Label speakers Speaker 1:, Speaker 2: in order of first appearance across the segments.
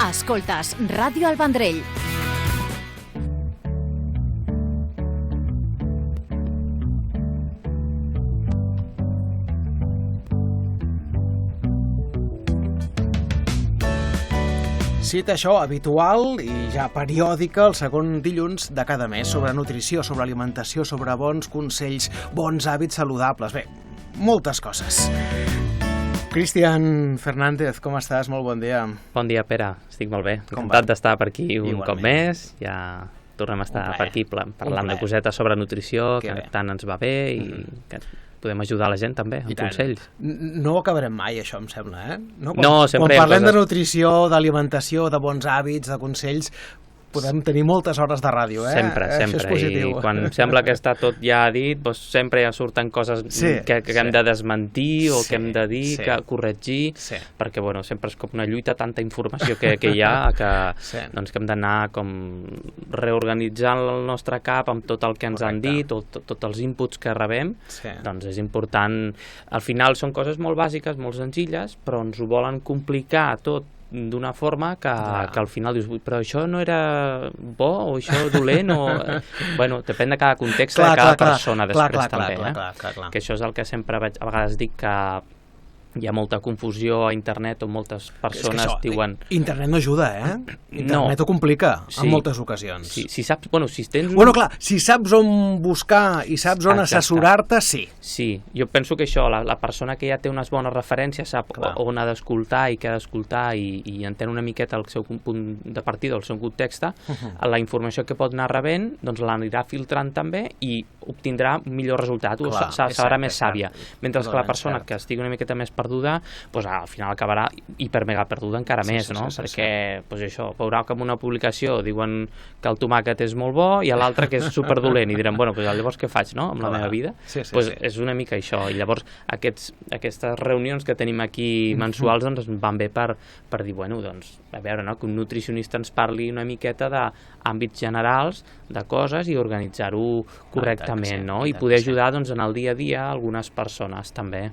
Speaker 1: Escoltes Ràdio El Vendrell.
Speaker 2: Cita això habitual i ja periòdica el segon dilluns de cada mes sobre nutrició, sobre alimentació, sobre bons consells, bons hàbits saludables. Bé, moltes coses. Cristian Fernández, com estàs? Molt bon dia.
Speaker 3: Bon dia, Pere. Estic molt bé. Encantat d'estar per aquí un cop més. Ja tornem a estar per aquí parlant de cosetes sobre nutrició, que tant ens va bé i que podem ajudar la gent també amb consells.
Speaker 2: No ho acabarem mai, això, em sembla, eh?
Speaker 3: Sempre
Speaker 2: quan parlem de nutrició, d'alimentació, de bons hàbits, de consells, podem tenir moltes hores de ràdio, eh?
Speaker 3: Sempre.
Speaker 2: Això és positiu.
Speaker 3: I quan sembla que està tot ja dit, doncs sempre ja surten coses que hem de desmentir o que hem de dir, que corregir, perquè sempre és com una lluita, tanta informació que hi ha, que hem d'anar com reorganitzant el nostre cap amb tot el que ens han dit o tots els inputs que rebem. Doncs és important. Al final són coses molt bàsiques, molt senzilles, però ens ho volen complicar tot d'una forma que al final dius, però això no era bo o això dolent o... Bueno, depèn de cada context de cada persona després també. Que això és el que sempre a vegades dic, que hi ha molta confusió a internet on moltes persones diuen...
Speaker 2: Internet no ajuda, eh? Internet ho complica en moltes ocasions.
Speaker 3: Si saps... si tens...
Speaker 2: si saps on buscar i saps on assessorar-te, sí.
Speaker 3: Sí, jo penso que això, la persona que ja té unes bones referències, sap on ha d'escoltar i què ha d'escoltar i entén una miqueta el seu punt de partida, el seu context, la informació que pot anar rebent, doncs l'anirà filtrant també i obtindrà un millor resultat, serà més sàvia. Mentre que la persona que estigui una miqueta més perduda, al final acabarà hiper-mega perduda encara més, no? Perquè això, veurà que en una publicació diuen que el tomàquet és molt bo i a l'altre que és superdolent i diran, llavors què faig, no?, amb la meva vida? És una mica això. I llavors aquestes reunions que tenim aquí mensuals ens van bé per dir, a veure, que un nutricionista ens parli una miqueta d'àmbits generals, de coses, i organitzar-ho correctament, no? I poder ajudar en el dia a dia algunes persones també.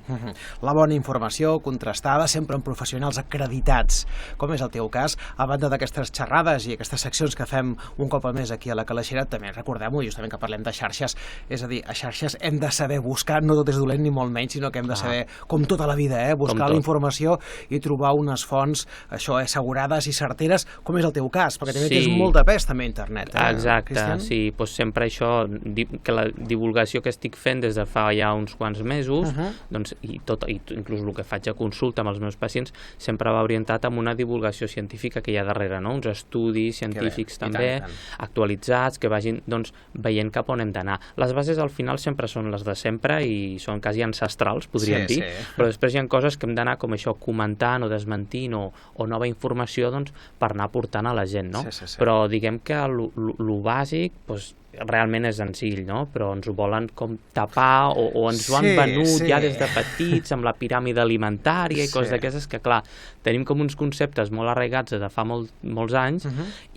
Speaker 2: La bona informació contrastada, sempre amb professionals acreditats, com és el teu cas. A banda d'aquestes xerrades i aquestes seccions que fem un cop al mes aquí a la Calaixera, també recordem-ho, justament que parlem de xarxes, és a dir, a xarxes hem de saber buscar, no tot és dolent ni molt menys, sinó que hem de saber, com tota la vida, buscar la informació i trobar unes fonts, assegurades i certeres, com és el teu cas, perquè també tens molt de pes també a internet.
Speaker 3: Exacte, sí, sempre això, que la divulgació que estic fent des de fa ja uns quants mesos, i inclús el que faig a consulta amb els meus pacients, sempre va orientat amb una divulgació científica que hi ha darrere, no? Uns estudis científics també, actualitzats, que vagin veient cap on hem d'anar. Les bases al final sempre són les de sempre i són quasi ancestrals, podríem dir, però després hi ha coses que hem d'anar com això comentant o desmentint o nova informació per anar portant a la gent, no? Però diguem que el bàsic realment és senzill, no? Però ens ho volen com tapar o ens ho han venut ja des de petits amb la piràmide alimentària i coses d'aquestes que, clar, tenim com uns conceptes molt arraigats de fa molts anys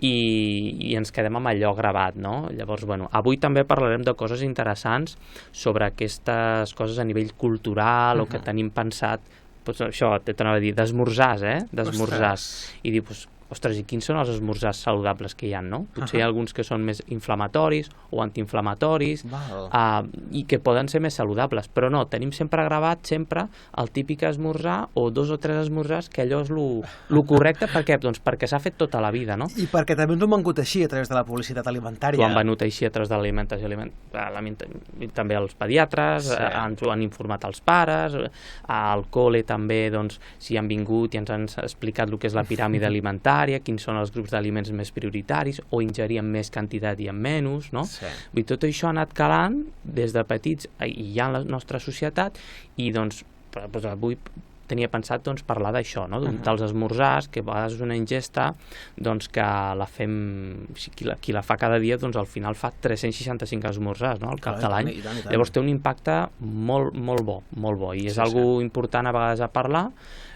Speaker 3: i ens quedem amb allò gravat, no? Llavors, avui també parlarem de coses interessants sobre aquestes coses a nivell cultural o que tenim pensat, això, t'anava a dir, d'esmorzars, d'esmorzars. I dir, ostres, i quins són els esmorzars saludables que hi ha, no? Potser hi ha alguns que són més inflamatoris o antiinflamatoris i que poden ser més saludables, però no, tenim sempre gravat el típic esmorzar o 2 o 3 esmorzars que allò és el correcte, perquè s'ha fet tota la vida, no?
Speaker 2: I perquè també ens ho han venut així a través de la publicitat alimentària.
Speaker 3: Ho han venut així a través de l'alimentació, també els pediatres, ens ho han informat els pares, al col·le també, s'hi han vingut i ens han explicat el que és la piràmide alimentària, quins són els grups d'aliments més prioritaris o ingerir en més quantitat i en menys, no? Tot això ha anat calant des de petits i ja en la nostra societat i avui tenia pensat parlar d'això, no? Dels esmorzars, que a vegades és una ingesta que la fem, qui la fa cada dia, al final fa 365 esmorzars, no? Al cap de l'any. Llavors té un impacte molt bo, i és algo important a vegades a parlar,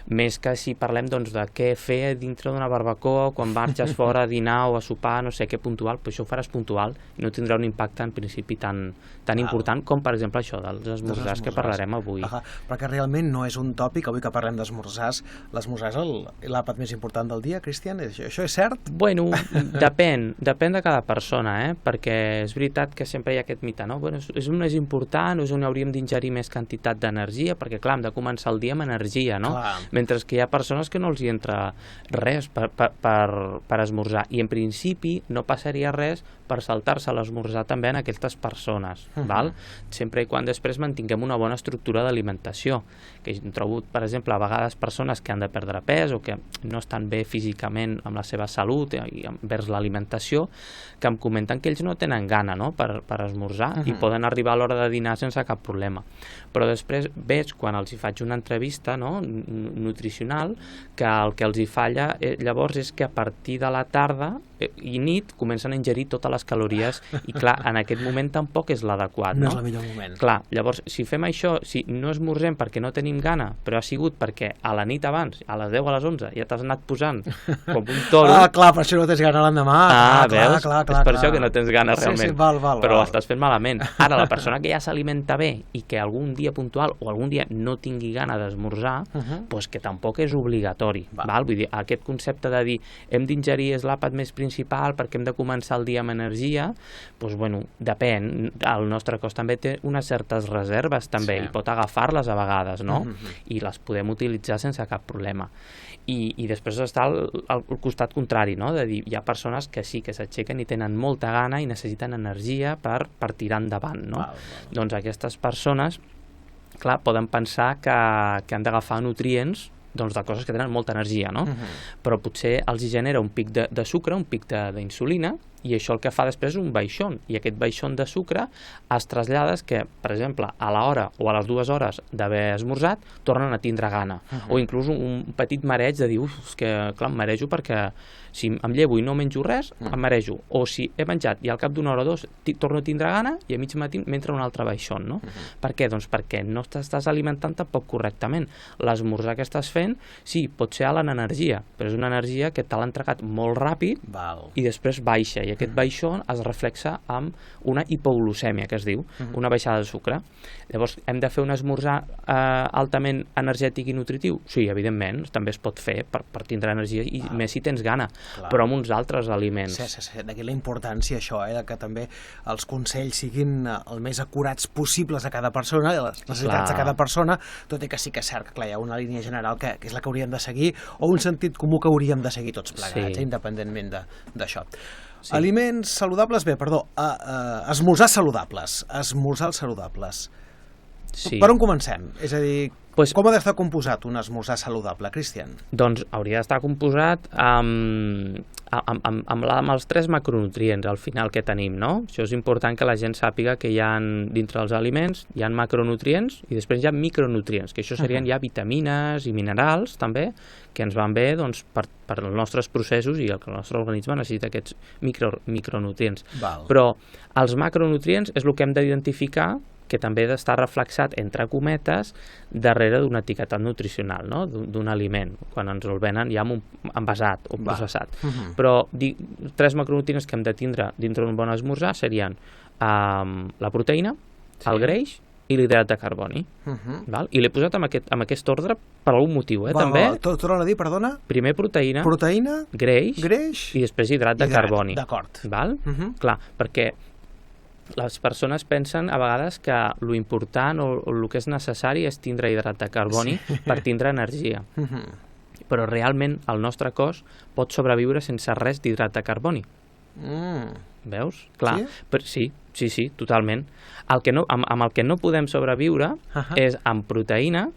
Speaker 3: més que si parlem doncs, de què fer dintre d'una barbacoa, quan marxes fora a dinar o a sopar, no sé què puntual, però això ho faràs puntual i no tindrà un impacte en principi tan important com per exemple això dels esmorzars que parlarem avui.
Speaker 2: Perquè realment no és un tòpic, avui que parlem d'esmorzars, l'esmorzar és l'àpat més important del dia, Cristian? Això és cert?
Speaker 3: Bueno, depèn de cada persona, perquè és veritat que sempre hi ha aquest mite, no? Bueno, és un més important, és on hauríem d'ingerir més quantitat d'energia, perquè clar, hem de començar el dia amb energia, no?
Speaker 2: Clar.
Speaker 3: Mentre que hi ha persones que no els hi entra res per esmorzar, i en principi no passaria res per saltar-se l'esmorzar també en aquestes persones, val? Sempre i quan després mantinguem una bona estructura d'alimentació, que he trobat, per exemple, a vegades persones que han de perdre pes o que no estan bé físicament amb la seva salut i envers l'alimentació, que em comenten que ells no tenen gana, no?, per esmorzar i poden arribar a l'hora de dinar sense cap problema. Però després veig, quan els hi faig una entrevista, no?, nutricional, que el que els hi falla llavors és que a partir de la tarda i nit comencen a ingerir totes les calories i clar, en aquest moment tampoc és l'adequat, no?
Speaker 2: No és el millor moment.
Speaker 3: Clar, llavors, si fem això, si no esmorzem perquè no tenim gana, però ha sigut perquè a la nit abans, a les 10 a les 11, ja t'has anat posant com un toro...
Speaker 2: Clar, per això no tens gana l'endemà.
Speaker 3: Veus? És per això que no tens gana realment.
Speaker 2: Sí, val.
Speaker 3: Però ho estàs fent malament. Ara, la persona que ja s'alimenta bé i que algun dia puntual o algun dia no tingui gana d'esmorzar, doncs que tampoc és obligatori. Val? Vull dir, aquest concepte de dir hem d'ingerir és l'àpat més principal perquè hem de començar el dia amb energia, doncs bueno, depèn. El nostre cos també té unes certes reserves també i pot agafar-les a vegades, no? I les podem utilitzar sense cap problema. I després està el costat contrari, no? De dir, hi ha persones que sí que s'aixequen i tenen molta gana i necessiten energia per tirar endavant, no? Doncs aquestes persones, clar, poden pensar que han d'agafar nutrients doncs de coses que tenen molta energia, no? Però potser els genera un pic de sucre, un pic d'insulina, i això el que fa després és un baixón, i aquest baixón de sucre es trasllada que, per exemple, a l'hora o a les 2 hores d'haver esmorzat, tornen a tindre gana, o inclús un petit mareig de dir, és que clar, em marejo perquè si em llevo i no menjo res, em marejo, o si he menjat i al cap d'una hora o dos torno a tindre gana i a mig matí m'entra un altre baixón, no? Per què? Doncs perquè no t'estàs alimentant tampoc correctament. L'esmorzar que estàs fent, sí, pot ser alt en energia, però és una energia que te l'ha entregat molt ràpid i després baixa, i aquest baixón es reflexa amb una hipoglucèmia, que es diu, una baixada de sucre. Llavors, hem de fer un esmorzar altament energètic i nutritiu? Sí, evidentment, també es pot fer per tindre energia i més si tens gana, però amb uns altres aliments.
Speaker 2: Sí, d'aquí la importància això, de que també els consells siguin el més acurats possibles a cada persona, les necessitats de cada persona, tot i que sí que és cert que hi ha una línia general que és la que hauríem de seguir, o un sentit comú que hauríem de seguir tots plegats, independentment d'això. Aliments saludables, esmorzars saludables. Per on comencem? És a dir, com ha d'estar composat un esmorzar saludable, Cristian?
Speaker 3: Doncs hauria d'estar composat amb els 3 macronutrients al final que tenim, no? Això és important que la gent sàpiga que hi ha dintre dels aliments, hi ha macronutrients i després hi ha micronutrients, que això serien ja vitamines i minerals també, que ens van bé doncs, per als nostres processos i el que el nostre organisme necessita aquests micronutrients. Però els macronutrients és el que hem d'identificar, que també ha d'estar reflexat, entre cometes, darrere d'una etiqueta nutricional, no? D'un aliment, quan ens el venen ja envasat o processat. Però 3 macronutrients que hem de tindre dintre d'un bon esmorzar serien la proteïna, el greix i l'hidrat de carboni. I l'he posat amb aquest ordre per algun motiu, també.
Speaker 2: Torna a dir, perdona?
Speaker 3: Primer proteïna, greix i després hidrat de carboni.
Speaker 2: D'acord.
Speaker 3: Clar, perquè les persones pensen a vegades que lo important o el que és necessari és tindre hidrat de carboni per tindre energia. Però realment el nostre cos pot sobreviure sense res d'hidrat de carboni. Veus? Clar. Sí, totalment. Amb el que no podem sobreviure és amb proteïna,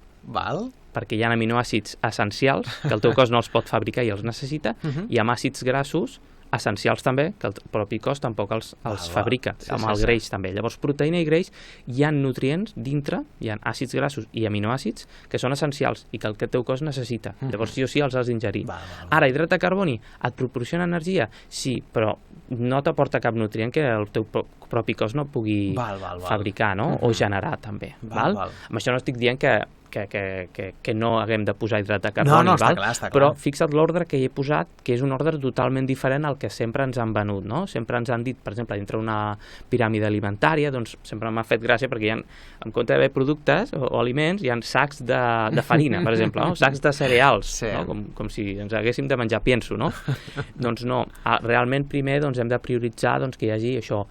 Speaker 3: perquè hi ha aminoàcids essencials que el teu cos no els pot fabricar i els necessita, i amb àcids grassos essencials també, que el propi cos tampoc els fabrica, amb el greix també. Llavors, proteïna i greix, hi ha nutrients dintre, hi ha àcids grassos i aminoàcids que són essencials i que el teu cos necessita. Llavors, sí o sí els has d'ingerir. Ara, hidrat de carboni, et proporciona energia? Sí, però no t'aporta cap nutrient que el teu propi cos no pugui fabricar, no? O generar també. Amb això no estic dient que que no haguem de posar hidrat de carboni,
Speaker 2: No, està
Speaker 3: val?
Speaker 2: clar, està clar.
Speaker 3: Però fixa't l'ordre que hi he posat, que és un ordre totalment diferent al que sempre ens han venut, no? Sempre ens han dit, per exemple, dintre una piràmide alimentària, doncs sempre m'ha fet gràcia perquè en compte d'haver productes o aliments, hi ha sacs de farina, per exemple, no? Sacs de cereals,
Speaker 2: sí.
Speaker 3: no? Com si ens haguéssim de menjar pienso, no? Doncs no, realment primer doncs, hem de prioritzar doncs, que hi hagi això.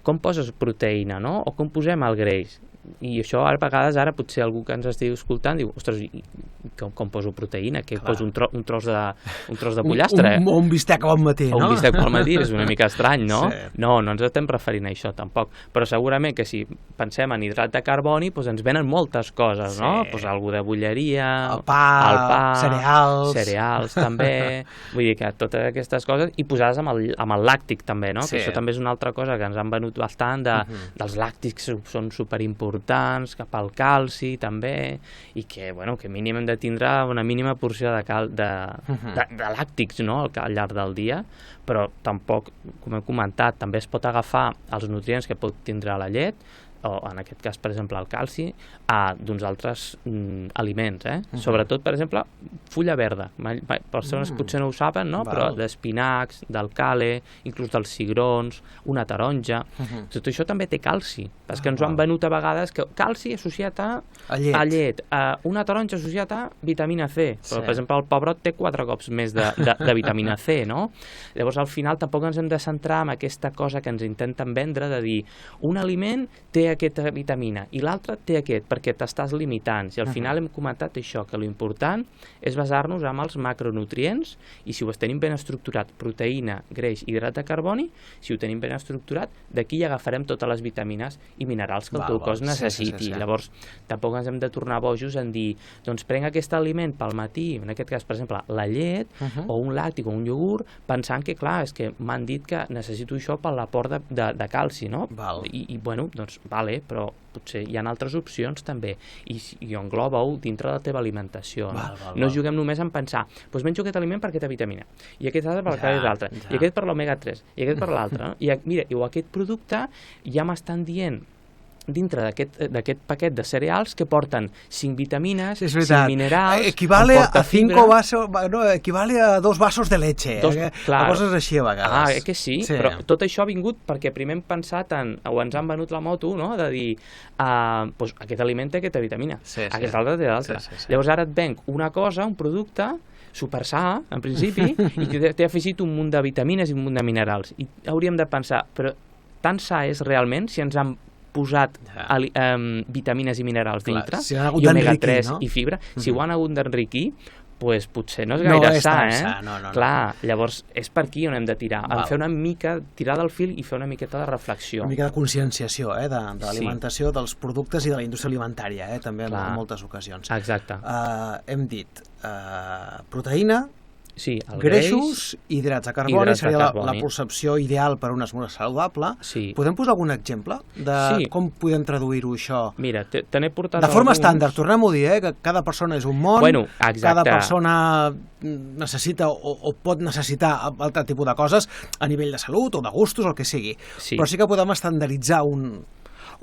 Speaker 3: Com poses proteïna, no? O com posem el greix? I això a vegades ara potser algú que ens estigui escoltant diu, ostres, com poso proteïna? Que poso un tros de pollastre?
Speaker 2: O un bistec al matí, no?
Speaker 3: O un bistec al matí, és una mica estrany, no?
Speaker 2: Sí.
Speaker 3: No ens estem referint a això tampoc, però segurament que si pensem en hidrat de carboni doncs ens venen moltes coses, no? Doncs algú de bulleria,
Speaker 2: el pa,
Speaker 3: cereals també, vull dir que totes aquestes coses, i posades amb el làctic també, no?
Speaker 2: Sí.
Speaker 3: Que això també és una altra cosa que ens han venut bastant dels làctics, són superimportants, cap al calci també, i que, bueno, que mínim hem de tindre una mínima porció de làctics, no?, al llarg del dia, però tampoc, com he comentat, també es pot agafar els nutrients que pot tindre la llet, o en aquest cas, per exemple, el calci, d'uns altres aliments, Sobretot, per exemple, fulla verda. Persones potser no ho saben, no? Però d'espinacs, del cale, inclús dels cigrons, una taronja... Tot això també té calci. És que ens ho han venut a vegades que calci associat a llet, una taronja associat a vitamina C. Però, per exemple, el pebrot té 4 cops més de vitamina C, no? Llavors, al final, tampoc ens hem de centrar en aquesta cosa que ens intenten vendre de dir un aliment té aquesta vitamina i l'altre té aquest, perquè t'estàs limitant. I al final hem comentat això, que l'important és basar-nos en els macronutrients, i si ho tenim ben estructurat, proteïna, greix, hidrat de carboni, si ho tenim ben estructurat, d'aquí ja agafarem totes les vitamines i minerals que el teu cos necessiti. Sí. Llavors, tampoc ens hem de tornar bojos en dir, doncs prenc aquest aliment pel matí, en aquest cas, per exemple, la llet, o un làctic o un iogurt, pensant que, clar, és que m'han dit que necessito això per l'aport de calci, no? I bueno, doncs, vale, però potser hi ha altres opcions també, i engloba-ho dintre de la teva alimentació. No juguem només en pensar, doncs menjo aquest aliment per aquesta vitamina, i aquest altre per aquest altre, i aquest per l'omega 3, i aquest per l'altre, no? I mira, aquest producte ja m'estan dient dintre d'aquest paquet de cereals que porten 5 vitamines, 5 minerals...
Speaker 2: Equivale a 2 vasos de leche, coses així a vegades.
Speaker 3: Que sí, però tot això ha vingut perquè primer hem pensat o ens han venut la moto, no?, de dir, doncs aquest aliment té aquesta vitamina, aquest altre té l'altre. Llavors ara et venc una cosa, un producte super sa, en principi, i t'he afegit un munt de vitamines i un munt de minerals. I hauríem de pensar, però tan sa és realment si ens han posat vitamines i minerals dintre, i omega 3 i fibra, si ho han hagut d'enriquir, doncs potser no és gaire sa, Clar, llavors és per aquí on hem de tirar, fer una mica, tirar del fil i fer una miqueta de reflexió.
Speaker 2: Una mica de conscienciació, de l'alimentació, dels productes i de la indústria alimentària, també en moltes ocasions.
Speaker 3: Exacte.
Speaker 2: Hem dit proteïna,
Speaker 3: Sí,
Speaker 2: greixos, hidrats de carboni, seria la percepció ideal per a un esmorzar saludable. Podem posar algun exemple de com podem traduir-ho això?
Speaker 3: Mira, te n'he portat
Speaker 2: de forma estàndard, tornem-ho a dir, que cada persona és un món, cada persona necessita o pot necessitar altre tipus de coses a nivell de salut o de gustos, el que sigui. Però sí que podem estandarditzar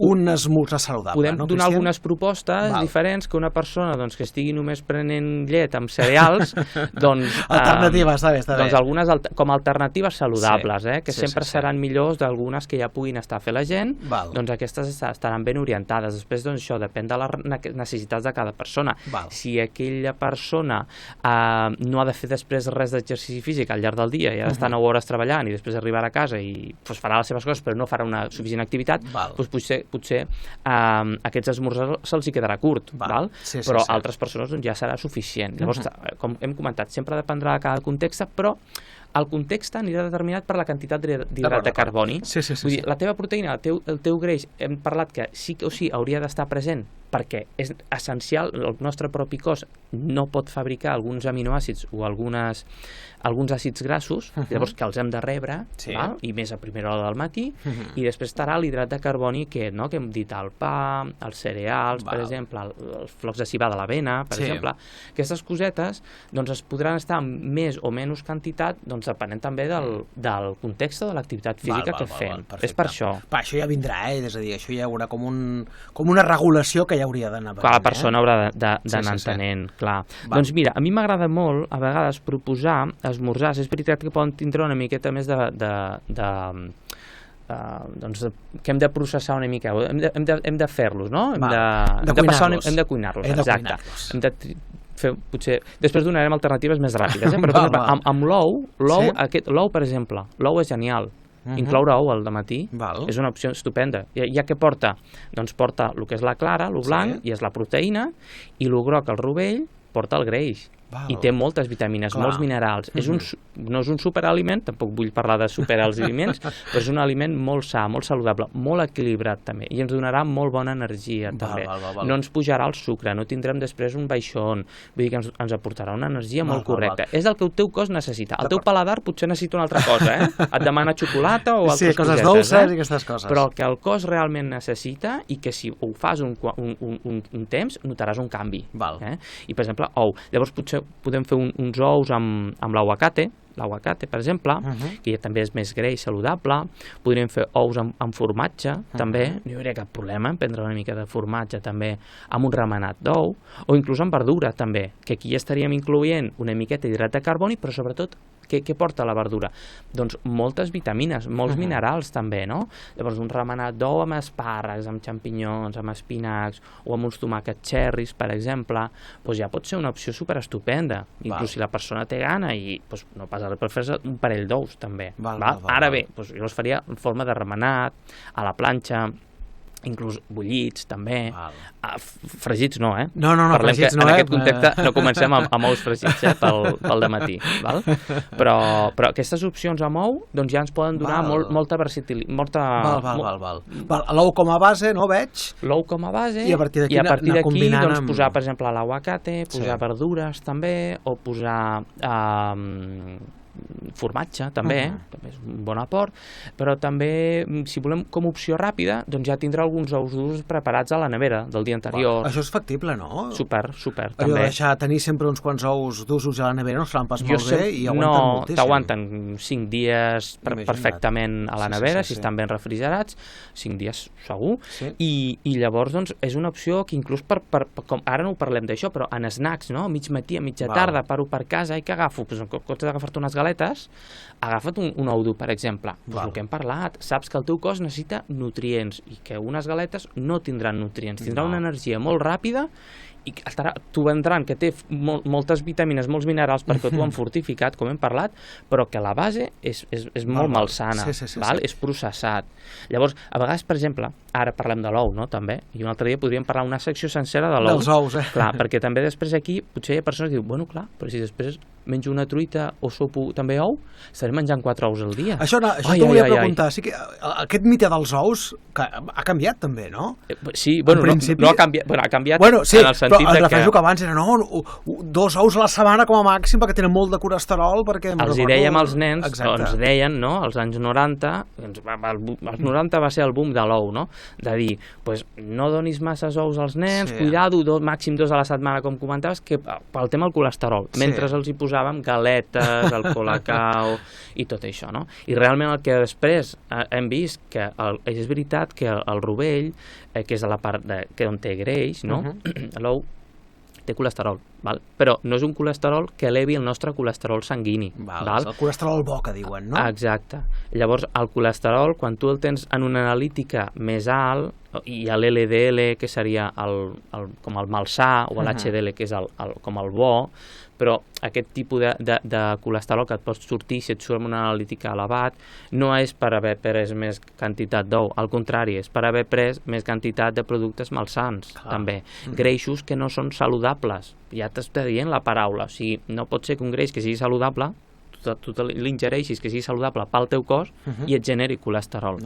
Speaker 2: un esmorzar saludable.
Speaker 3: Podem donar algunes propostes diferents que una persona que estigui només prenent llet amb cereals, doncs...
Speaker 2: Alternatives, està bé.
Speaker 3: Doncs algunes com a alternatives saludables, que sempre seran millors d'algunes que ja puguin estar a fer la gent, doncs aquestes estaran ben orientades. Després, doncs això depèn de les necessitats de cada persona. Si aquella persona no ha de fer després res d'exercici físic al llarg del dia, i ha d'estar 9 hores treballant i després arribarà a casa i farà les seves coses però no farà una suficient activitat, doncs potser aquests esmorzars se'ls hi quedarà curt, però altres persones ja serà suficient. Llavors, com hem comentat, sempre dependrà de cada context, però el context anirà determinat per la quantitat d'hidrat de carboni. Vull dir, la teva proteïna, el teu greix, hem parlat que sí o sí hauria d'estar present perquè és essencial, el nostre propi cos no pot fabricar alguns aminoàcids o alguns àcids grassos, llavors que els hem de rebre, i més a primera hora del matí, i després estarà l'hidrat de carboni que hem dit, el pa, els cereals, per exemple, els flocs de civada de l'avena, per exemple. Aquestes cosetes es podran estar amb més o menys quantitat, depenent també del context de l'activitat física que fem. És per això.
Speaker 2: Això ja vindrà, és a dir, això hi haurà com una regulació que ja hauria d'anar venint.
Speaker 3: Clar, la persona haurà d'anar entenent, clar. Doncs mira, a mi m'agrada molt, a vegades, proposar esmorzars. És veritat que poden tindre una miqueta més doncs, que hem de processar una mica, hem de fer-los, no? Hem de cuinar-los, exacte. Hem de fer, potser, després donarem alternatives més ràpides, però per exemple, amb l'ou, per exemple, l'ou és genial. Incloure ou al dematí és una opció estupenda. Ja què porta? Doncs porta el que és la clara, el blanc, i és la proteïna, i el groc, el rovell, porta el greix. I té moltes vitamines, molts minerals. No és un superaliment, tampoc vull parlar de superaliments, però és un aliment molt sa, molt saludable, molt equilibrat també, i ens donarà molt bona energia també. No ens pujarà el sucre, no tindrem després un baixón, vull dir que ens aportarà una energia molt correcta. És el que el teu cos necessita. El teu paladar potser necessita una altra cosa, et demana xocolata o altres cosetes.
Speaker 2: Sí, coses dolces i aquestes coses.
Speaker 3: Però el que el cos realment necessita, i que si ho fas un temps, notaràs un canvi. I per exemple, ou. Llavors potser podem fer uns ous amb l'aguacate, per exemple, que ja també és més greix saludable. Podríem fer ous amb formatge, també. No hi hauria cap problema en prendre una mica de formatge, també, amb un remenat d'ou, o inclús amb verdura, també, que aquí ja estaríem incloent una miqueta d'hidrat de carboni, però sobretot què porta la verdura? Doncs moltes vitamines, molts minerals també, no? Llavors un remenat d'ou amb espàrrecs, amb xampinyons, amb espinacs, o amb uns tomàquets cherries, per exemple, doncs ja pot ser una opció superestupenda. Inclús si la persona té gana i no passa res, per fer un parell d'ous també. Ara bé, jo els faria en forma de remenat, a la planxa, inclús bullits també, fregits no,
Speaker 2: No, fregits no,
Speaker 3: en aquest context no comencem amb ous fregits pel dematí, però aquestes opcions amb ou doncs ja ens poden donar molta versatilitat.
Speaker 2: L'ou com a base, no veig?
Speaker 3: L'ou com a base,
Speaker 2: i a partir d'aquí
Speaker 3: doncs posar, per exemple, l'aguacate, posar verdures també, o posar formatge també és un bon aport, però també si volem com opció ràpida doncs ja tindrà alguns ous durs preparats a la nevera del dia anterior.
Speaker 2: Això és factible, no?
Speaker 3: Super,
Speaker 2: allò de deixar tenir sempre uns quants ous durs a la nevera no es faran pas molt bé i aguanten moltíssim.
Speaker 3: No, t'aguanten 5 dies perfectament a la nevera, si estan ben refrigerats, 5 dies segur, i llavors doncs és una opció que inclús ara no ho parlem d'això, però en snacks, no? Mig matí, a mitja tarda, paro per casa i què agafo? En comptes d'agafar-te unes galetes, agafa't un ou dur, per exemple. El que hem parlat, saps que el teu cos necessita nutrients i que unes galetes no tindran nutrients, tindrà una energia molt ràpida i t'ho vendran que té moltes vitamines, molts minerals perquè t'ho han fortificat, com hem parlat, però que la base és molt malsana, és processat. Llavors, a vegades, per exemple, ara parlem de l'ou, no?, també, i un altre dia podríem parlar una secció sencera de l'ou.
Speaker 2: Dels ous,
Speaker 3: Clar, perquè també després aquí potser hi ha persones que diuen, bueno, clar, però si després menjo una truita o sopo també ou, estaré menjant 4 ous al dia.
Speaker 2: Això t'ho volia preguntar. Sí que aquest mite dels ous ha canviat també, no?
Speaker 3: Sí, bueno, no ha canviat. Bueno, ha canviat en el sentit
Speaker 2: però em refereixo que abans era 2 ous a la setmana com a màxim perquè tenen molt de colesterol.
Speaker 3: Els hi dèiem als nens, ens deien, no?, als anys 90, als 90 va ser el boom de l'ou, no?, de dir, no donis masses ous als nens, cuidado, màxim 2 a la setmana, com comentaves, que pel tema del colesterol, mentre els hi posàvem galetes, el colacao i tot això, no? I realment el que després hem vist que és veritat que el rovell, que és a la part on té greix, no? L'ou té colesterol, però no és un colesterol que elevi el nostre colesterol sanguini.
Speaker 2: És el colesterol bo que diuen, no?
Speaker 3: Exacte. Llavors, el colesterol, quan tu el tens en una analítica més alt, i l'LDL, que seria com el malsà, o l'HDL, que és com el bo, però aquest tipus de colesterol que et pot sortir si et surt una analítica elevat no és per haver pres més quantitat d'ou, al contrari, és per haver pres més quantitat de productes malsans, també. Greixos que no són saludables, ja t'està dient la paraula, o sigui, no pot ser que un greix que sigui saludable tu l'ingereixis, que sigui saludable pel teu cos i et generi colesterol.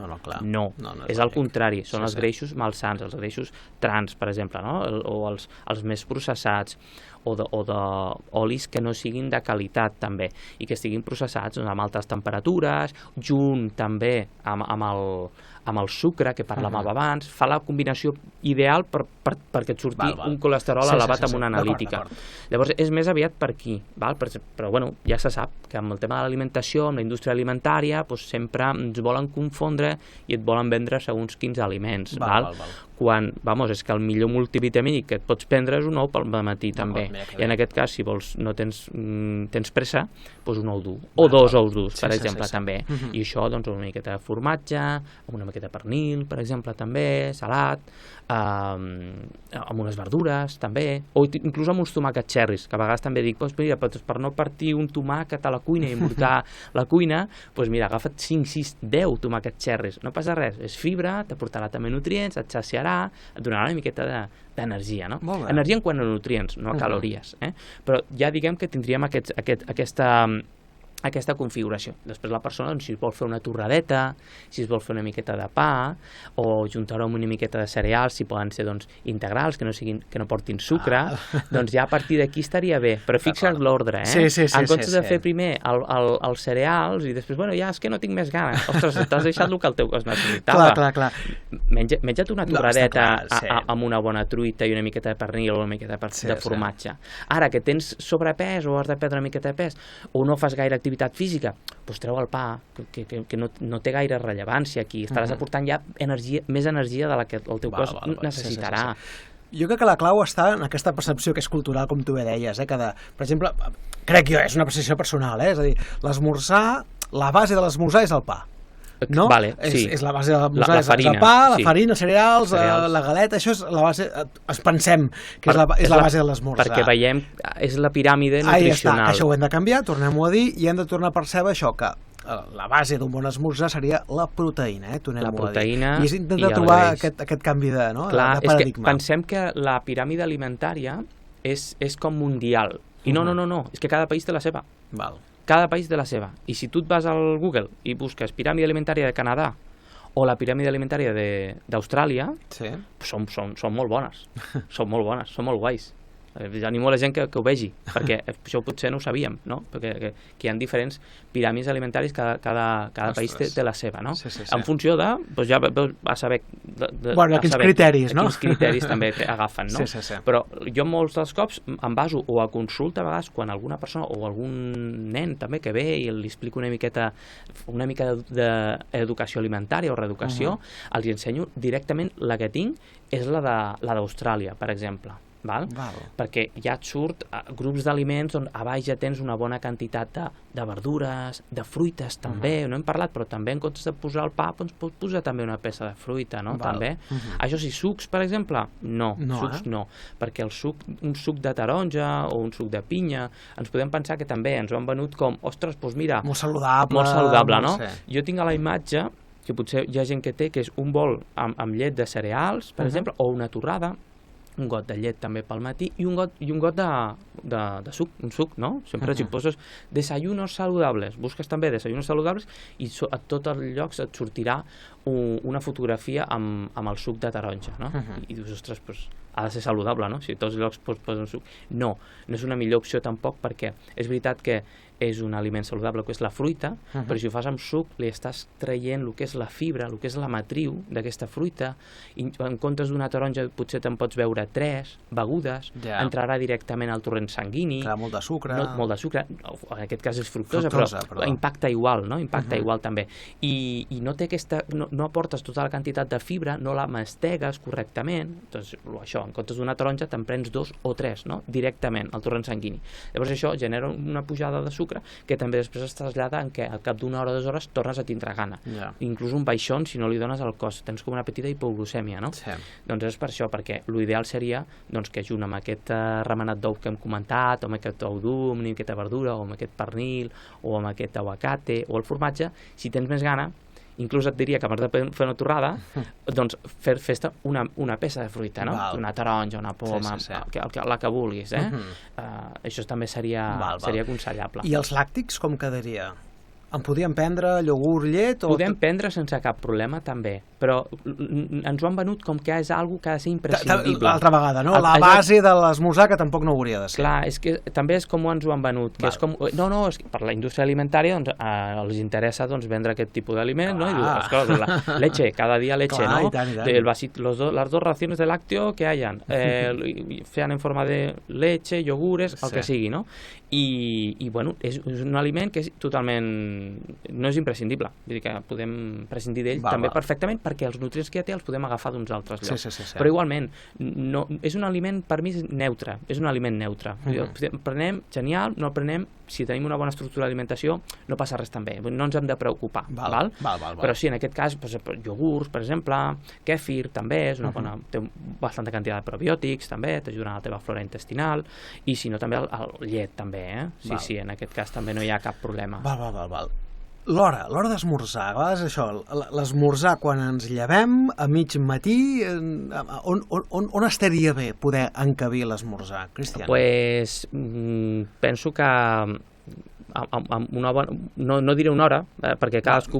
Speaker 3: No, és al contrari, són els greixos malsans, els greixos trans, per exemple, no? O els més processats, o d'olis que no siguin de qualitat també, i que estiguin processats amb altes temperatures, junt també amb el sucre que parlàvem abans, fa la combinació ideal perquè et surti un colesterol elevat amb una analítica. Llavors és més aviat per aquí, però bueno, ja se sap que amb el tema de l'alimentació, amb la indústria alimentària, sempre ens volen confondre i et volen vendre segons quins aliments. quan, és que el millor multivitamínic que et pots prendre és un ou pel matí també. I en aquest cas, si vols, no tens pressa, doncs un ou dur, o dos ous durs, per exemple, també. I això, doncs, una miqueta de formatge, amb una miqueta de pernil, per exemple, també, salat, amb unes verdures, també, o inclús amb uns tomàquets xerris, que a vegades també dic, mira, per no partir un tomàquet a la cuina i embrutar la cuina, doncs mira, agafa't 5, 6, 10 tomàquets xerris, no passa res, és fibra, t'aportarà també nutrients, et saciarà, et donarà una miqueta d'energia, no? Energia en quant a nutrients, no a calories, però ja diguem que tindríem aquesta configuració. Després la persona, doncs, si es vol fer una torradeta, si es vol fer una miqueta de pa, o juntar-ho amb una miqueta de cereals, si poden ser, doncs, integrals, que no portin sucre, doncs ja a partir d'aquí estaria bé. Però fixa't l'ordre, en comptes de fer primer els cereals i després, ja és que no tinc més gana. Ostres, t'has deixat el que el teu cos necessitava.
Speaker 2: Clar.
Speaker 3: Menja't una torradeta amb una bona truita i una miqueta de pernil o una miqueta de formatge. Ara, que tens sobrepès o has de perdre una miqueta de pes o no fas gaire activitat física, doncs treu el pa, que no té gaire rellevància aquí. Estaràs aportant ja més energia de la que el teu cos necessitarà.
Speaker 2: Jo crec que la clau està en aquesta percepció que és cultural, com tu bé deies, que per exemple, crec jo, és una percepció personal, és a dir, l'esmorzar, la base de l'esmorzar és el pa. No?
Speaker 3: Vale, sí.
Speaker 2: És la base de l'esmorzar, és el pa, la farina, cereals, la galeta, això és la base, es pensem que és la base de l'esmorzar.
Speaker 3: Perquè veiem, és la piràmide nutricional.
Speaker 2: Això ho hem de canviar, tornem-ho a dir, i hem de tornar a percebre això, que la base d'un bon esmorzar seria la proteïna, tornem-ho a dir. I és intentar trobar aquest canvi de paradigma.
Speaker 3: És que pensem que la piràmide alimentària és com mundial. I no, és que cada país té la seva. Cada país té la seva. I si tu et vas al Google i busques piràmide alimentària de Canadà o la piràmide alimentària d'Austràlia, són molt bones. Són molt bones, són molt guais. Animo la gent que ho vegi, perquè això potser no ho sabíem, no? Perquè hi ha diferents piràmides alimentaris, cada país té la seva, no? En funció de, doncs ja a saber...
Speaker 2: quins criteris, no?
Speaker 3: Quins criteris també agafen, no? Però jo molts dels cops em baso o a consulta, a vegades, quan alguna persona o algun nen també que ve i li explico una mica d'educació alimentària o reeducació, els ensenyo directament la que tinc és la d'Austràlia, per exemple. Perquè ja et surt grups d'aliments on a baix ja tens una bona quantitat de verdures, de fruites també, no hem parlat, però també en comptes de posar el pa pots posar també una peça de fruita, no? També. Això sí, sucs, per exemple, no, sucs no, perquè un suc de taronja o un suc de pinya, ens podem pensar que també ens ho han venut com, ostres, doncs mira,
Speaker 2: molt saludable,
Speaker 3: no? Jo tinc a la imatge, que potser hi ha gent que té, que és un bol amb llet de cereals, per exemple, o una torrada, un got de llet també pel matí i un got de suc, un suc, no? Sempre si poses desayunos saludables, busques també desayunos saludables i a tots els llocs et sortirà una fotografia amb el suc de taronja, no? I dius, ostres, doncs ha de ser saludable, no? Si a tots els llocs posen suc. No és una millor opció tampoc, perquè és veritat que és un aliment saludable, que és la fruita, però si ho fas amb suc li estàs traient el que és la fibra, el que és la matriu d'aquesta fruita, i en comptes d'una taronja potser te'n pots beure 3 begudes, entrarà directament al torrent sanguini.
Speaker 2: Clar, molt de sucre.
Speaker 3: Molt de sucre, en aquest cas és fructosa, però impacta igual, no? Impacta igual també. I no té no aportes tota la quantitat de fibra, no la mastegues correctament, doncs això, en comptes d'una taronja te'n prens 2 o 3, no? Directament al torrent sanguini. Llavors això genera una pujada de sucre que també després es trasllada en què al cap d'una hora o 2 hores tornes a tindre gana. Inclús un baixón si no li dones al cos. Tens com una petita hipoglucèmia, no? Doncs és per això, perquè l'ideal seria que junt amb aquest remenat d'ou que hem comentat, o amb aquest ou dur, amb una miqueta verdura, o amb aquest pernil, o amb aquest aguacate, o el formatge, si tens més gana, inclús et diria que abans de fer una torrada, doncs fes-te una peça de fruita, no? Una taronja, una poma, la que vulguis, això també seria aconsellable.
Speaker 2: I els làctics com quedaria? En podíem prendre iogurt, llet?
Speaker 3: Podem prendre sense cap problema, també, però ens ho han venut com que és algo que ha de ser imprescindible.
Speaker 2: L'altra vegada, no? La base de l'esmorzar, que tampoc no hauria de ser.
Speaker 3: Clar, és que també és com ens ho han venut, que és com... No, és que per la indústria alimentària els interessa vendre aquest tipus d'aliment, no? I diu, esclar, leche, cada dia leche, no? Las dos raciones de lácteo que hayan, fean en forma de leche, iogures, el que sigui, no? I bueno, és un aliment que és totalment no és imprescindible, vull dir que podem prescindir d'ell també perfectament, perquè els nutrients que ja té els podem agafar d'uns altres llocs. Però igualment, és un aliment, per mi, neutre, és un aliment neutre. Prenem, genial, no el prenem, si tenim una bona estructura d'alimentació, no passa res també, no ens hem de preocupar. Però sí, en aquest cas, iogurts, per exemple, kèfir també és una bona, té bastanta quantitat de probiòtics, també, t'ajuden a la teva flora intestinal, i si no, també el llet, també, Sí, en aquest cas també no hi ha cap problema.
Speaker 2: L'hora d'esmorzar, a vegades això, l'esmorzar quan ens llevem, a mig matí, on estaria bé poder encabir l'esmorzar, Cristian?
Speaker 3: Pues penso que no diré una hora, perquè cadascú...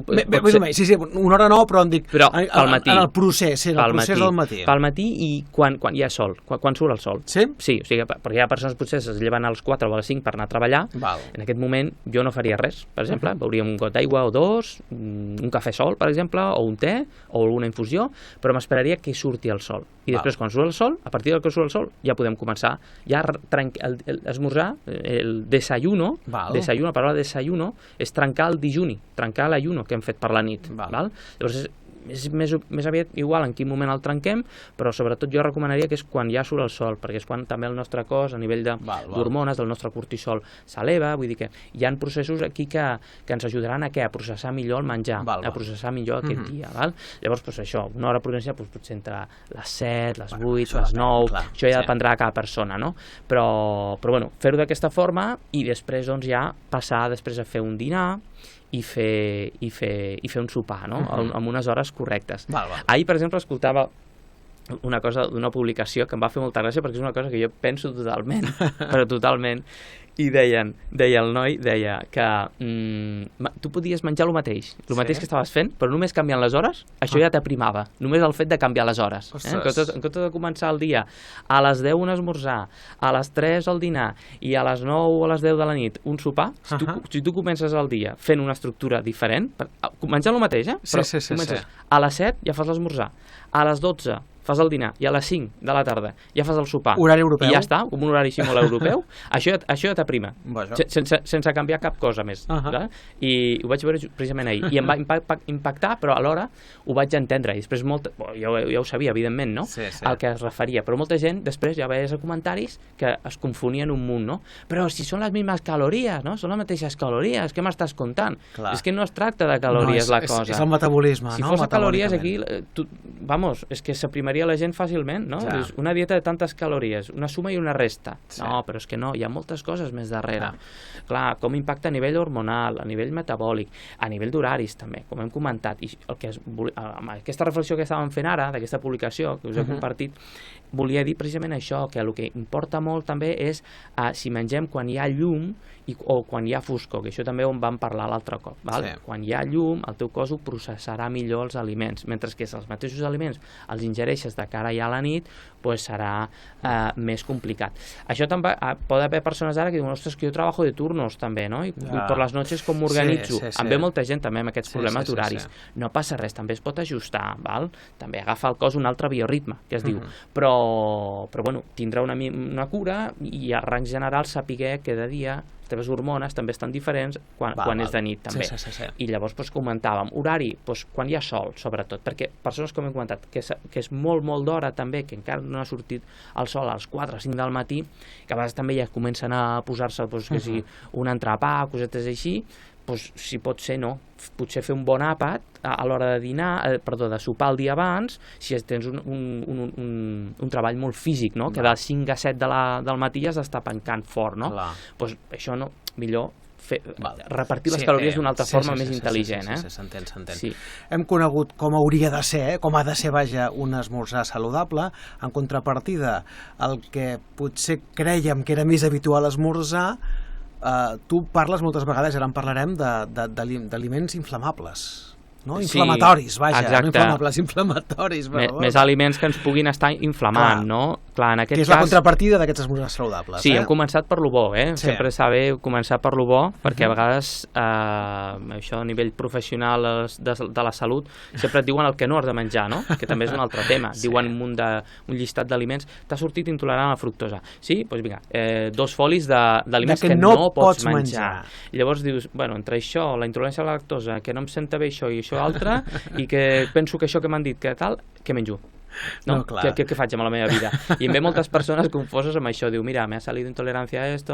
Speaker 2: Sí, una hora no, però en el procés, del matí.
Speaker 3: Pel matí i quan hi ha sol, quan surt el sol.
Speaker 2: Sí?
Speaker 3: Sí, o sigui, perquè hi ha persones potser es lleven als 4 o a les 5 per anar a treballar. En aquest moment jo no faria res, per exemple, beuria un got d'aigua o dos, un cafè sol, per exemple, o un te, o alguna infusió, però m'esperaria que surti el sol. I després, quan surt el sol, a partir del que surt el sol, ja podem començar ja a esmorzar, el desayuno, la paraula desayuno és trencar el dijuni, trencar l'ayuno que hem fet per la nit. Llavors és més aviat igual en quin moment el trenquem, però sobretot jo recomanaria que és quan ja surt el sol, perquè és quan també el nostre cos, a nivell d'hormones, del nostre cortisol, s'eleva, vull dir que hi ha processos aquí que ens ajudaran a processar millor el menjar, a processar millor aquest dia. Llavors, això, una hora prudència, potser entre les 7, les 8, les 9, això ja dependrà de cada persona, no? Però bueno, fer-ho d'aquesta forma i després ja passar després a fer un dinar i fer un sopar, no? Amb unes hores correctes. Ahir, per exemple, escoltava una cosa d'una publicació que em va fer molta gràcia perquè és una cosa que jo penso totalment, però totalment, i deia el noi que tu podies menjar el mateix que estaves fent, però només canviant les hores, això ja t'aprimava, només el fet de canviar les hores. En comptes de començar el dia a les 10 un esmorzar, a les 3 el dinar i a les 9 o a les 10 de la nit un sopar, si tu comences el dia fent una estructura diferent, menjant el mateix, però comences a les 7 ja fas l'esmorzar, a les 12 fas el dinar i a les 5 de la tarda ja fas el sopar.
Speaker 2: Horari europeu.
Speaker 3: I ja està, com un horari així molt europeu. Això ja t'aprima, sense canviar cap cosa més. I ho vaig veure precisament ahir. I em va impactar, però alhora ho vaig entendre. I després jo ho sabia, evidentment, no? Al que es referia. Però molta gent després ja veies a comentaris que es confonien un munt, no? Però si són les mismes calories, no? Són les mateixes calories, què m'estàs contant? És que no es tracta de calories la cosa.
Speaker 2: És el metabolisme, no?
Speaker 3: Si fos calories aquí, és que s'aprimaria la gent fàcilment, no? És una dieta de tantes calories, una suma i una resta. No, però és que no, hi ha moltes coses més darrere. Clar, com impacta a nivell hormonal, a nivell metabòlic, a nivell d'horaris també, com hem comentat. I aquesta reflexió que estàvem fent ara, d'aquesta publicació que us he compartit, volia dir precisament això, que el que importa molt també és si mengem quan hi ha llum o quan hi ha foscor, que això també ho vam parlar l'altre cop. Quan hi ha llum, el teu cos ho processarà millor els aliments, mentre que si els mateixos aliments els ingereixes de cara ja a la nit, serà més complicat. Això també pot haver persones ara que diuen, ostres, que jo treballo de turnos també, no? I per les noches com m'organitzo? Em ve molta gent també amb aquests problemes d'horaris. No passa res, també es pot ajustar, també agafa el cos un altre bioritme, que es diu, però bueno, tindrà una cura i a rang general saber que de dia les teves hormones també estan diferents quan és de nit també. I llavors comentàvem, horari, quan hi ha sol sobretot, perquè persones com hem comentat que és molt d'hora també, que encara no ha sortit el sol als 4 o 5 del matí, que a vegades també ja comencen a posar-se un entrepà, cosetes així, si pot ser no, potser fer un bon àpat a l'hora de de sopar el dia abans, si tens un treball molt físic, no? Que de 5 a 7 del matí ja s'està pencant fort, no? Això no, millor repartir les calories d'una altra forma més intel·ligent.
Speaker 2: S'entén. Hem conegut com hauria de ser, com ha de ser, un esmorzar saludable. En contrapartida, el que potser crèiem que era més habitual esmorzar, tu parles moltes vegades, ara en parlarem, d'aliments inflamables. No? Inflamatoris, vaja, no inflamables, inflamatoris.
Speaker 3: Més aliments que ens puguin estar inflamant, no? clar, en aquest
Speaker 2: Que és la contrapartida d'aquests esmorzars saludables.
Speaker 3: Sí, hem començat per lo bo,
Speaker 2: Sí.
Speaker 3: Sempre està bé començar per lo bo, perquè a vegades això a nivell professional de la salut sempre et diuen el que no has de menjar, no? Que també és un altre tema. Diuen un llistat d'aliments, t'ha sortit intolerant a la fructosa. Sí? Doncs vinga, 2 folis d'aliments que no pots menjar. I llavors dius, bueno, entre això, la intolerància a la lactosa, que no em senta bé això i això altre, i que penso que això que m'han dit, que tal, què menjo? No, què faig amb la meva vida? I em ve moltes persones confoses amb això. Diu, mira, me ha salido intolerancia a esto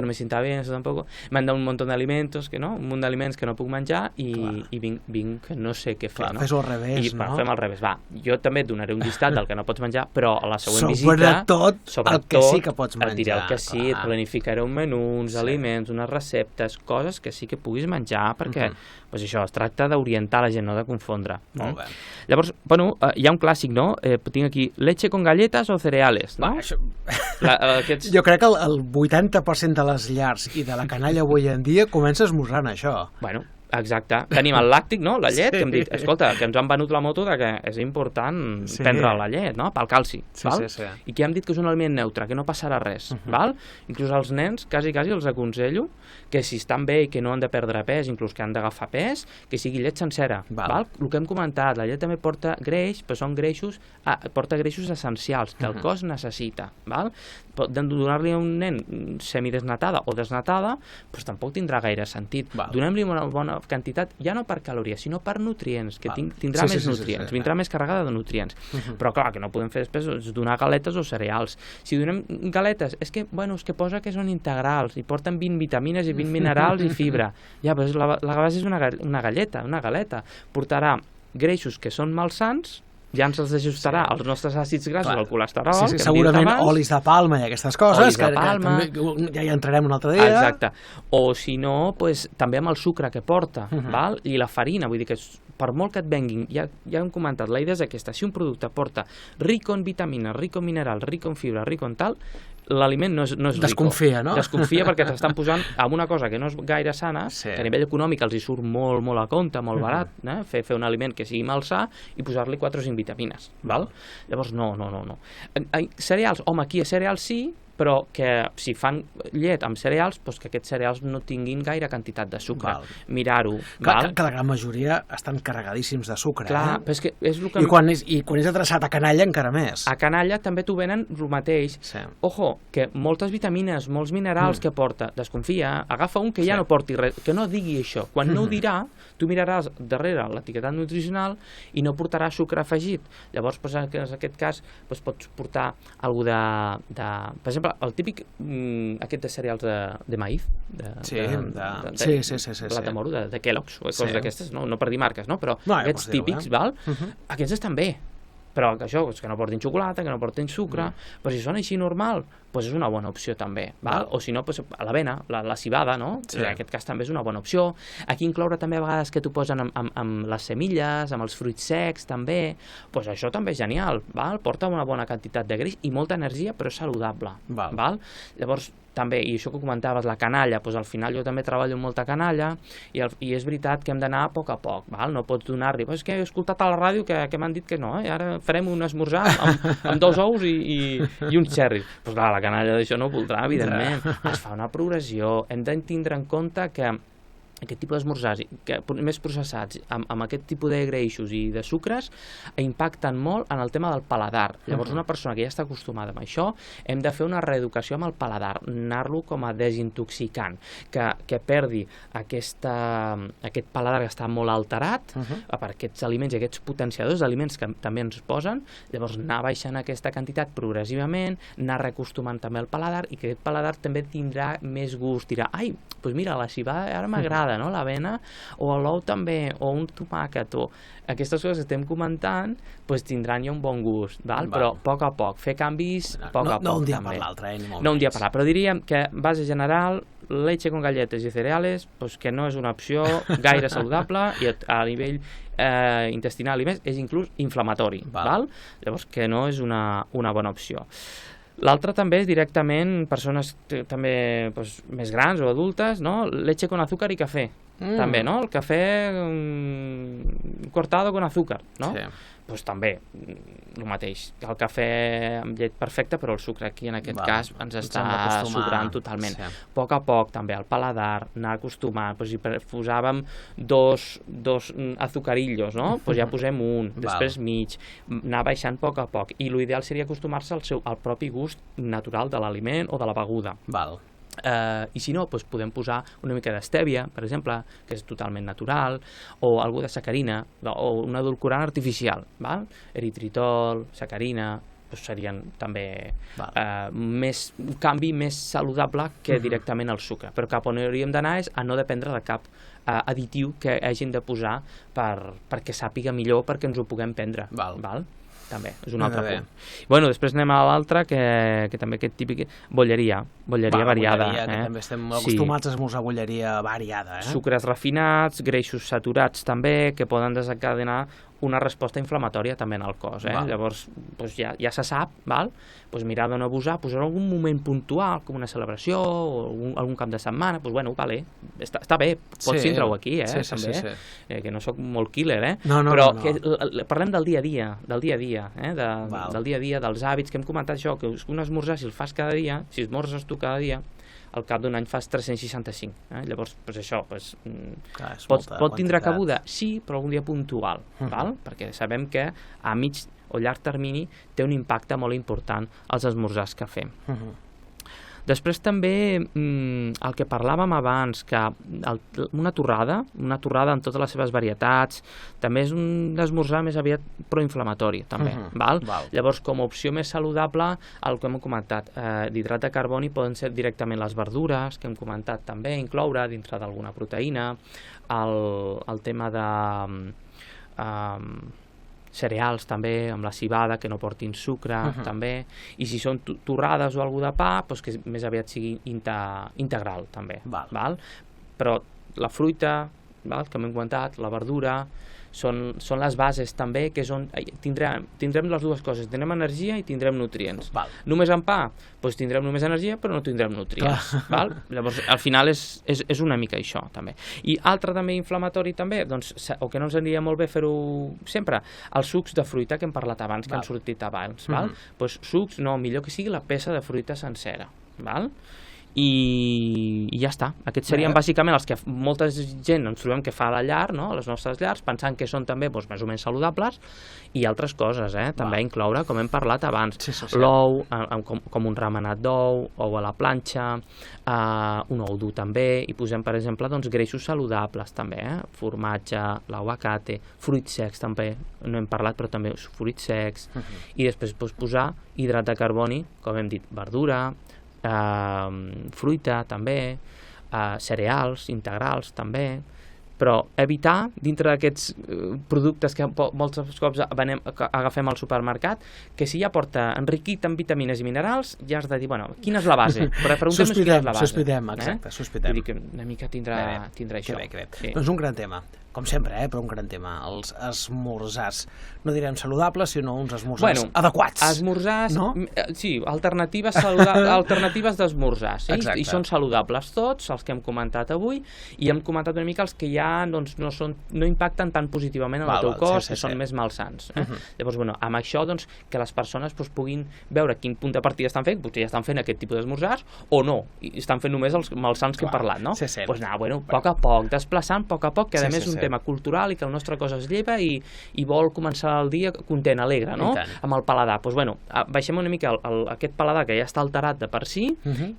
Speaker 3: no me sienta bien, esto tampoco. M'han dado un montón de alimentos, un munt d'aliments que no puc menjar i vinc que no sé què fer.
Speaker 2: Clar, fes-ho al revés, no?
Speaker 3: Fem al revés. Va, jo també et donaré un llistat del que no pots menjar, però a la següent
Speaker 2: sobretot
Speaker 3: visita...
Speaker 2: el que sí que pots menjar.
Speaker 3: Et diré el que sí, et planificaré un menú, uns aliments, unes receptes, coses que sí que puguis menjar, perquè pues això, es tracta d'orientar la gent, no de confondre.
Speaker 2: Molt bé.
Speaker 3: Llavors, bueno, hi ha un clàssic, no? Tinc aquí, leche con galletas o cereales, no?
Speaker 2: Això... Jo crec que el 80% de les llars i de la canalla avui en dia comença esmorzant això.
Speaker 3: Bueno, exacte. Tenim el làctic, no? La llet, que hem dit, escolta, que ens han venut la moto de que és important prendre la llet, no? Pel calci, val? I que hem dit que és un aliment neutre, que no passarà res, val? Inclús als nens, quasi els aconsello que si estan bé i que no han de perdre pes, inclús que han d'agafar pes, que sigui llet sencera, val? El que hem comentat, la llet també porta greix, però són greixos, porta greixos essencials que el cos necessita, val? Donar-li a un nen semidesnatada o desnatada, doncs tampoc tindrà gaire sentit. Donem-li una bona quantitat, ja no per calories, sinó per nutrients, que tindrà més nutrients, vindrà més carregada de nutrients. Però clar, que no podem fer després és donar galetes o cereals. Si donem galetes, és que posa que són integrals i porten 20 vitamines i 20 minerals i fibra. Ja, però la base és una galeta. Portarà greixos que són malsans, ja ens els ajustarà als nostres àcids grassos, el colesterol...
Speaker 2: Sí, segurament olis de palma i aquestes coses, que també ja hi entrarem un altre dia.
Speaker 3: Exacte. O si no, també amb el sucre que porta, val? I la farina, vull dir que per molt que et venguin, ja hem comentat, la idea és aquesta, si un producte porta rico en vitamines, rico en minerals, rico en fibra, rico en tal, l'aliment no és rico.
Speaker 2: Desconfia, no?
Speaker 3: Desconfia perquè t'estan posant amb una cosa que no és gaire sana, que a nivell econòmic els hi surt molt, molt a compte, molt barat, fer un aliment que sigui malsà i posar-li 4 o 5 vitamines, val? Llavors, no. Cereals, home, aquí a cereals sí, però que si fan llet amb cereals, doncs que aquests cereals no tinguin gaire quantitat de sucre. Mirar-ho.
Speaker 2: Que la gran majoria estan carregadíssims de sucre.
Speaker 3: Clar, però és que és el que...
Speaker 2: I quan és adreçat a canalla encara més.
Speaker 3: A canalla també t'ho venen el mateix. Ojo, que moltes vitamines, molts minerals que porta, desconfia, agafa un que ja no porti res, que no digui això. Quan no ho dirà, tu miraràs darrere l'etiquetat nutricional i no portarà sucre afegit. Llavors, en aquest cas, pots portar alguna de... Per exemple, el típic aquest de cereals de maïz blat de moro, de Kellogg's o coses d'aquestes, no per dir marques, però aquests típics, aquests estan bé, però això, que no portin xocolata, que no portin sucre, però si són així normal, és una bona opció també, o si no, l'avena, la cibada, no? En aquest cas també és una bona opció. Aquí incloure també a vegades que t'ho posen amb les semilles, amb els fruits secs també, això també és genial, porta una bona quantitat de greix i molta energia, però és saludable. Llavors, també, i això que comentaves, la canalla, al final jo també treballo amb molta canalla i és veritat que hem d'anar a poc, no pots donar-li, és que he escoltat a la ràdio que m'han dit que no, i ara farem un esmorzar amb 2 ous i uns xerris. Doncs clar, la canalla d'això no ho voldrà, evidentment. Es fa una progressió, hem de tindre en compte que aquest tipus d'esmorzars més processats amb aquest tipus de greixos i de sucres impacten molt en el tema del paladar. Llavors una persona que ja està acostumada amb això, hem de fer una reeducació amb el paladar, anar-lo com a desintoxicant, que perdi aquest paladar que està molt alterat per aquests aliments i aquests potenciadors d'aliments que també ens posen. Llavors anar baixant aquesta quantitat progressivament, anar reacostumant també el paladar i que aquest paladar també tindrà més gust, dirà, ai, doncs mira, la cibada ara m'agrada, no? L'avena, o l'ou també, o un tomàquet, o aquestes coses que estem comentant, tindran ja un bon gust, però a poc, fer canvis a poc.
Speaker 2: No un dia per l'altre, ni molt menys.
Speaker 3: No un dia per l'altre, però diríem que, base general, leche con galletes i cereales, que no és una opció gaire saludable i a nivell intestinal i més, és inclús inflamatori, llavors que no és una bona opció. L'altre també és directament persones també més grans o adultes, no? Leche con azúcar i cafè. també, no? El cafè cortado con azúcar, no?
Speaker 2: Sí.
Speaker 3: Doncs també, el mateix. El cafè amb llet perfecta, però el sucre aquí, en aquest cas, ens està sobrant totalment. A poc a poc, també, el paladar, anar acostumant. Si posàvem dos azucarillos, no? Ja posem un, després mig, anar baixant a poc. I l'ideal seria acostumar-se al propi gust natural de l'aliment o de la beguda. I si no, podem posar una mica d'estèvia, per exemple, que és totalment natural, o algú de sacarina, o un edulcorant artificial, eritritol, sacarina, serien també un canvi més saludable que directament el sucre. Però cap on hauríem d'anar és a no dependre de cap additiu que hagin de posar perquè sàpiga millor, perquè ens ho puguem prendre. També, és un altre punt. Bueno, després anem a l'altre, que també aquest típic, bolleria variada.
Speaker 2: Que també estem acostumats a esmorzar bolleria variada.
Speaker 3: Sucres refinats, greixos saturats també, que poden desencadenar una resposta inflamatòria també en el cos. Llavors, ja se sap, mirar de no abusar, en algun moment puntual, com una celebració o algun cap de setmana, està bé, pots tindre-ho aquí, també, que no sóc molt killer, però parlem del dia a dia, del dia a dia, dels hàbits, que hem comentat això, que un esmorzar, si el fas cada dia, si esmorzes tu cada dia, al cap d'un any fas 365. Llavors, això pot tindre cabuda, sí, però algun dia puntual, perquè sabem que a mig o llarg termini té un impacte molt important als esmorzars que fem. Després també el que parlàvem abans, que una torrada en totes les seves varietats, també és un esmorzar més aviat proinflamatori, també. Llavors, com a opció més saludable, el que hem comentat, d'hidrat de carboni poden ser directament les verdures, que hem comentat també, incloure dintre d'alguna proteïna, el tema de cereals també, amb la cibada, que no portin sucre, també, i si són torrades o alguna de pa, que més aviat sigui integral, també. Però la fruita, que hem comentat, la verdura, són les bases també, que és on tindrem les dues coses, tindrem energia i tindrem nutrients. Només amb pa, tindrem només energia però no tindrem nutrients. Llavors, al final és una mica això, també. I altre també inflamatori també, o que no ens aniria molt bé fer-ho sempre, els sucs de fruita que hem parlat abans, que han sortit abans. Sucs, no, millor que sigui la peça de fruita sencera. I ja està. Aquests serien bàsicament els que molta gent ens trobem que fa a la llar, a les nostres llars, pensant que són també més o menys saludables, i altres coses, també incloure, com hem parlat abans, l'ou, com un remenat d'ou, ou a la planxa, un ou dur també, i posem, per exemple, greixos saludables també, formatge, l'aguacate, fruits secs també, no hem parlat, però també fruits secs, i després posar hidrat de carboni, com hem dit, verdura, fruita també, cereals integrals també, però evitar dintre d'aquests productes que molts cops agafem al supermercat, que si ja porta enriquit en vitamines i minerals, ja has de dir, quina és la base? Preguntem quina és la base.
Speaker 2: Sospitem, exacte, sospitem.
Speaker 3: Vull dir que una mica tindrà això.
Speaker 2: Doncs un gran tema, com sempre, però un gran tema, els esmorzars. No direm saludables, sinó uns esmorzars adequats.
Speaker 3: Esmorzars, sí, alternatives d'esmorzars, i són saludables tots, els que hem comentat avui, i hem comentat una mica els que ja no impacten tan positivament en el teu cos, que són més malsans. Llavors, amb això, que les persones puguin veure quin punt de partida estan fent, potser ja estan fent aquest tipus d'esmorzars, o no, i estan fent només els malsans que hem parlat, no? Doncs anar, a poc a poc, desplaçant a poc, que a més és un tema cultural i que el nostre cos es lleva i vol començar el dia content, alegre, no? Amb el paladar. Doncs baixem una mica aquest paladar que ja està alterat de per si,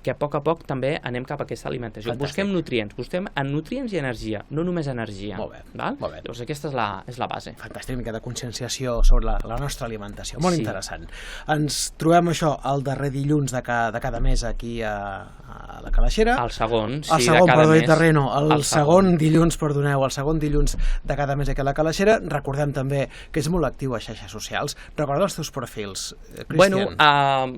Speaker 3: que a poc també anem cap a aquesta alimentació. Busquem nutrients, busquem en nutrients i energia, no només energia.
Speaker 2: Molt bé.
Speaker 3: Llavors aquesta és la base.
Speaker 2: Fantàstic, una mica de conscienciació sobre la nostra alimentació. Molt interessant. Ens trobem això el darrer dilluns de cada mes aquí a la Calaixera.
Speaker 3: El segon,
Speaker 2: sí, de cada mes. El segon dilluns, perdoneu, el segon dilluns de cada mes aquí a la Calaixera. Recordem també que és molt actiu a xarxes socials. Recorda els teus perfils, Cristian.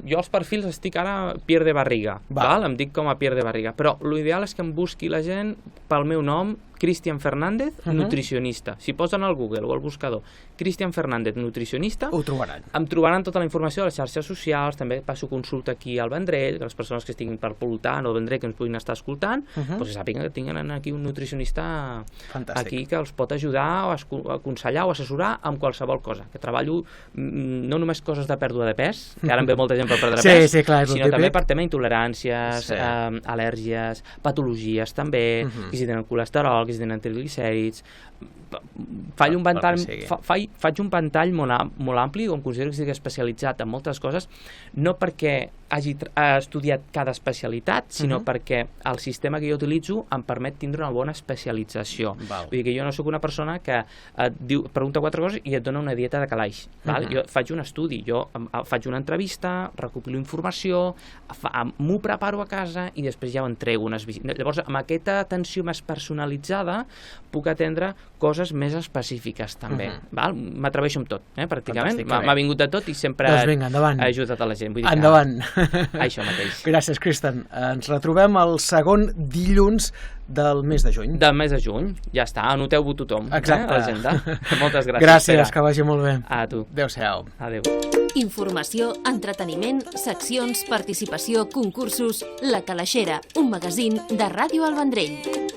Speaker 3: Jo als perfils estic ara Pierre de Barriga, em dic com a Pierre de Barriga, però l'ideal és que em busqui la gent pel meu nom, Cristian Fernández, nutricionista. Si posen al Google o al buscador Cristian Fernández, nutricionista,
Speaker 2: ho trobaran.
Speaker 3: Em trobaran tota la informació a les xarxes socials, també passo consulta aquí al Vendrell, que les persones que estiguin per Poltà o al Vendrell que ens puguin estar escoltant, doncs que sàpiguen que tinguin aquí un nutricionista aquí que els pot ajudar o aconsellar o assessorar amb qualsevol cosa. Que treballo no només coses de pèrdua de pes, que ara em ve molta gent per perdre pes, sinó també per tema intoleràncies, al·lèrgies, patologies també, que si tenen colesterol, que si tenen triglicèrids. Faig un ventall molt ampli, on considero que estic especialitzat en moltes coses, no perquè hagi estudiat cada especialitat, sinó perquè el sistema que jo utilitzo em permet tindre una bona especialització. Vull dir que jo no sóc una persona que pregunta 4 coses i et dona una dieta de calaix. Jo faig un estudi, jo faig una entrevista, recopilo informació, m'ho preparo a casa i després ja ho entrego unes visites. Llavors, amb aquesta atenció més personalitzada puc atendre coses més específiques també. M'atreveixo amb tot, pràcticament. M'ha vingut de tot i sempre he ajudat a la gent.
Speaker 2: Endavant.
Speaker 3: Això mateix.
Speaker 2: Gràcies, Cristian. Ens retrobem el segon dilluns del mes de juny.
Speaker 3: Del mes de juny, ja està. Anoteu-ho tothom.
Speaker 2: Exacte.
Speaker 3: A l'agenda. Moltes gràcies.
Speaker 2: Gràcies, que vagi molt bé.
Speaker 3: A tu.
Speaker 2: Adéu-siau.
Speaker 3: Adéu.
Speaker 1: Informació, entreteniment, seccions, participació, concursos... La Calaixera, un magazín de Ràdio El Vendrell.